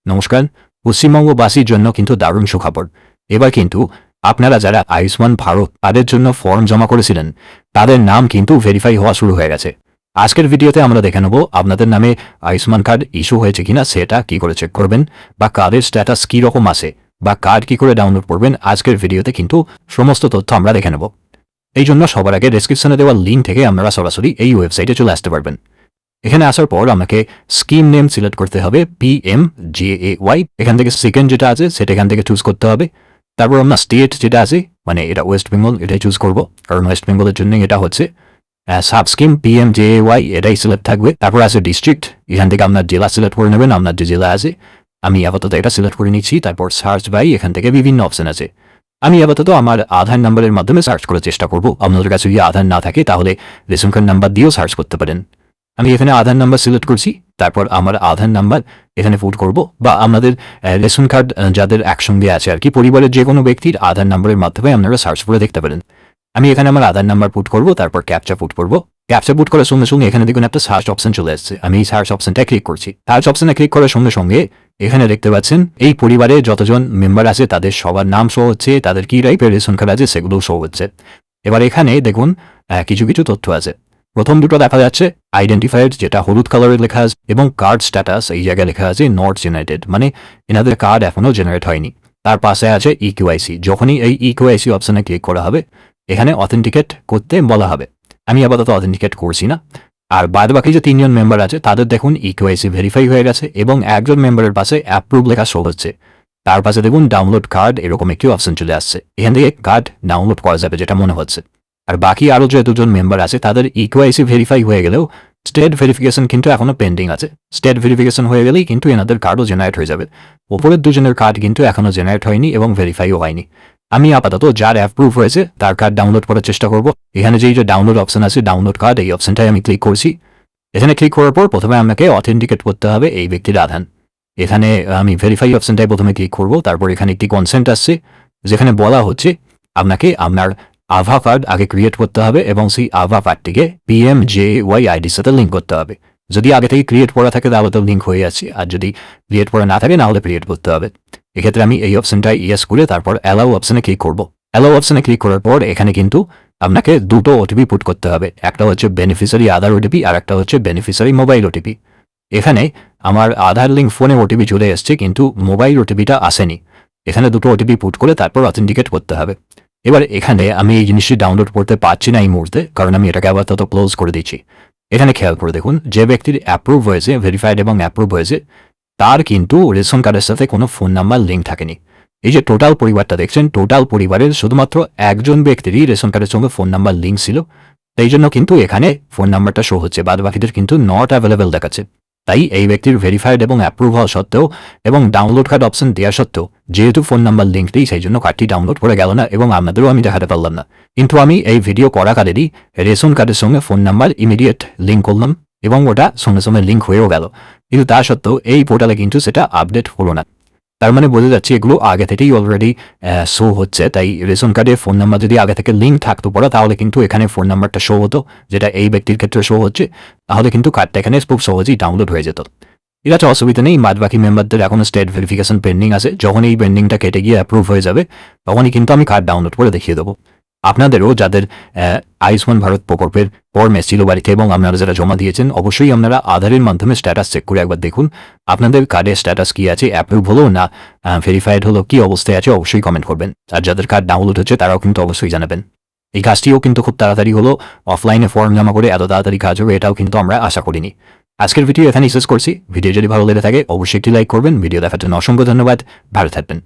নমস্কার। পশ্চিমবঙ্গবাসীর জন্য কিন্তু দারুণ সুখবর। এবার কিন্তু আপনারা যারা আয়ুষ্মান ভারত তাদের জন্য ফর্ম জমা করেছিলেন তাদের নাম কিন্তু ভেরিফাই হওয়া শুরু হয়ে গেছে। আজকের ভিডিওতে আমরা দেখে নেব আপনাদের নামে আয়ুষ্মান কার্ড ইস্যু হয়েছে কিনা, সেটা কি করে চেক করবেন, বা কার্ডের স্ট্যাটাস কি রকম আছে, বা কার্ড কি করে ডাউনলোড করবেন। আজকের ভিডিওতে কিন্তু সমস্ত তথ্য আমরা দেখে নেব। এই জন্য সবার আগে ডেসক্রিপশনে দেওয়া লিঙ্ক থেকে আপনারা সরাসরি এই ওয়েবসাইটে চলে আসতে পারবেন। এখানে আসার পর আমাকে স্কিম নেম সিলেক্ট করতে হবে PMJAY। এখান থেকে সেকেন্ড যেটা আছে সেটা এখান থেকে চুজ করতে হবে। তারপর আমরা স্টেট যেটা আছে, মানে এটা ওয়েস্ট বেঙ্গল, এটাই চুজ করব, কারণ ওয়েস্ট বেঙ্গলের জন্য এটা হচ্ছে সাব স্কিম PMJAY, এটাই সিলেক্ট থাকবে। তারপর আছে ডিস্ট্রিক্ট, এখান থেকে আপনার জেলা সিলেক্ট করে নেবেন, আপনার যে জেলা আছে। আমি আপাতত এটা সিলেক্ট করে নিচ্ছি। তারপর সার্চ বাই, এখান থেকে বিভিন্ন অপশন আছে। আমি আপাতত আমার আধার নাম্বারের মাধ্যমে সার্চ করার চেষ্টা করব। আপনাদের কাছে যদি আধার না থাকে তাহলে রেশন কার্ড নাম্বার দিয়েও সার্চ করতে পারেন। আমি এখানে আধার নাম্বার সিলেক্ট করছি। তারপর আমার আধার নাম্বার এখানে পুট করব, বা আপনাদের রেশন কার্ড যাদের একসঙ্গে আছে আর কি, পরিবারের যে কোনো ব্যক্তির আধার নাম্বারের মাধ্যমে আপনারা সার্চ করে দেখতে পারেন। আমি এখানে আমার আধার নাম্বার পুট করব, তারপর ক্যাপচা পুট করব। ক্যাপচা পুট করার সঙ্গে সঙ্গে এখানে দেখুন একটা সার্চ অপশন চলে আসছে। আমি এই সার্চ অপশনটা ক্লিক করছি। সার্চ অপশনে ক্লিক করার সঙ্গে সঙ্গে এখানে দেখতে পাচ্ছেন এই পরিবারে যতজন মেম্বার আছে তাদের সবার নাম শো হচ্ছে, তাদের কি টাইপের রেশন কার্ড আছে সেগুলোও শো হচ্ছে। এবার এখানে দেখুন কিছু কিছু তথ্য আছে। প্রথম দুটো দেখা যাচ্ছে আইডেন্টিফায়ার, যেটা হলুদ কালারে লেখা আছে, এবং কার্ড স্ট্যাটাস এই জায়গায় লেখা আছে নট জেনারেটেড, মানে এনাদের কার্ড এখনো জেনারেট হয়নি। তার পাশে আছে EQIC। যখনই এই EQIC অপশনে ক্লিক করা হবে এখানে অথেন্টিকেট করতে বলা হবে। আমি আপাতত অথেন্টিকেট করছি না। আর বাদ বাকি যে তিনজন মেম্বার আছে তাদের দেখুন EQIC ভেরিফাই হয়ে গেছে, এবং একজন মেম্বারের পাশে অ্যাপ্রুভ লেখা শো হচ্ছে। তার পাশে দেখুন ডাউনলোড কার্ড এরকম একটি অপশন চলে আসছে। এখান থেকে কার্ড ডাউনলোড করা যাবে যেটা মনে হচ্ছে। আর বাকি আরও যে দুজন মেম্বার আছে তাদের EQIC ভেরিফাই হয়ে গেলেও স্টেট ভেরিফিকেশন কিন্তু এখনো পেন্ডিং আছে। স্টেট ভেরিফিকেশন হয়ে গেলেই কিন্তু এনাদের কার্ডও জেনারেট হয়ে যাবে। ওপরের দুজনের কার্ড কিন্তু এখনো জেনারেট হয়নি এবং ভেরিফাইও হয়নি। আমি আপাতত যার অ্যাপ্রুভ হয়েছে তার কার্ড ডাউনলোড করার চেষ্টা করব। এখানে যে ডাউনলোড অপশন আছে, ডাউনলোড কার্ড, এই অপশনটাই আমি ক্লিক করছি। এখানে ক্লিক করার পর প্রথমে আমাকে অথেন্টিকেট করতে হবে এই ব্যক্তির আধার। এখানে আমি ভেরিফাই অপশনটাই প্রথমে ক্লিক করব। তারপর এখানে একটি কনসেন্ট আসছে যেখানে বলা হচ্ছে আপনাকে আপনার আভা কার্ড আগে ক্রিয়েট করতে হবে, এবং সেই আভা কার্ডটিকে PMJAY আইডির সাথে লিঙ্ক করতে হবে। যদি আগে থেকে ক্রিয়েট করা থাকে তাহলে তো লিঙ্ক হয়ে আছে, আর যদি ক্রিয়েট করা না থাকে নাহলে ক্রিয়েট করতে হবে। এক্ষেত্রে আমি এই অপশনটাই ইয়েস করে তারপর অ্যালাউ অপশনে ক্লিক করব। অ্যালাউ অপশনে ক্লিক করার পর এখানে কিন্তু আপনাকে দুটো OTP পুট করতে হবে। একটা হচ্ছে বেনিফিশিয়ারি আধার OTP, আর একটা হচ্ছে বেনিফিশিয়ারি মোবাইল OTP। এখানে আমার আধার লিঙ্ক ফোনে OTP চলে এসছে, কিন্তু মোবাইল OTPটা আসেনি। এখানে দুটো OTP পুট করে তারপর অথেন্টিকেট করতে হবে। এবার এখানে আমি এই জিনিসটি ডাউনলোড করতে পারছি না এই মুহূর্তে, কারণ আমি এটাকে আবার তত ক্লোজ করে দিচ্ছি। এখানে খেয়াল করে দেখুন যে ব্যক্তির অ্যাপ্রুভ হয়েছে, ভেরিফাইড এবং অ্যাপ্রুভ হয়েছে, তার কিন্তু রেশন কার্ডের সাথে কোনো ফোন নাম্বার লিঙ্ক থাকেনি। এই যে টোটাল পরিবারটা দেখছেন, টোটাল পরিবারের শুধুমাত্র একজন ব্যক্তিরই রেশন কার্ডের সঙ্গে ফোন নাম্বার লিঙ্ক ছিল। তাই জন্য কিন্তু এখানে ফোন নাম্বারটা শো হচ্ছে, বাদ বাকিদের কিন্তু নট অ্যাভেলেবেল দেখাচ্ছে। তাই এই ব্যক্তির ভেরিফাইড এবং অ্যাপ্রুভ হওয়া সত্ত্বেও এবং ডাউনলোড কার্ড অপশন দেওয়া সত্ত্বেও যেহেতু ফোন নাম্বার লিঙ্ক নেই, সেই জন্য কার্ডটি ডাউনলোড করে গেল না, এবং আপনাদেরও আমি দেখাতে পারলাম না। কিন্তু আমি এই ভিডিও করাকালেরই রেশন কার্ডের সঙ্গে ফোন নাম্বার ইমিডিয়েট লিঙ্ক করলাম, এবং ওটা সঙ্গে সঙ্গে লিঙ্ক হয়েও গেল। কিন্তু তা সত্ত্বেও এই পোর্টালে কিন্তু সেটা আপডেট হলো না। তার মানে বোঝা যাচ্ছে এগুলো আগে থেকেই অলরেডি শো হচ্ছে। তাই রেশন কার্ডে ফোন নাম্বার যদি আগে থেকে লিঙ্ক থাকতো পড়া, তাহলে কিন্তু এখানে ফোন নাম্বারটা শো হতো, যেটা এই ব্যক্তির ক্ষেত্রে শো হচ্ছে। তাহলে কিন্তু কার্ডটা এখানে খুব সহজেই ডাউনলোড হয়ে যেত। এটা তো অসুবিধা নেই। বাদ বাকি মেম্বারদের এখনো স্টেট ভেরিফিকেশন পেন্ডিং আছে। যখন এই পেন্ডিংটা কেটে গিয়ে অ্যাপ্রুভ হয়ে যাবে তখনই কিন্তু আমি কার্ড ডাউনলোড করে দেখিয়ে দেবো। আপনাদেরও যাদের আয়ুষ্মান ভারত প্রকল্পের ফর্ম এসেছিল বাড়িতে এবং আপনারা যারা জমা দিয়েছেন, অবশ্যই আপনারা আধারের মাধ্যমে স্ট্যাটাস চেক করে একবার দেখুন আপনাদের কার্ডের স্ট্যাটাস কি আছে, অ্যাপ্রুভ হলো না ভেরিফাইড হলো, কি অবস্থায় আছে অবশ্যই কমেন্ট করবেন। আর যাদের কার্ড ডাউনলোড হচ্ছে তারাও কিন্তু অবশ্যই জানাবেন। এই কাজটিও কিন্তু খুব তাড়াতাড়ি হলো, অফলাইনে ফর্ম জমা করে এত তাড়াতাড়ি কাজ হবে এটাও কিন্তু আমরা আশা করিনি। আজকের ভিডিও এখানেই শেষ করছি। ভিডিও যদি ভালো লেগে থাকে অবশ্যই একটি লাইক করবেন। ভিডিও দেখার জন্য অসংখ্য ধন্যবাদ। ভালো থাকবেন।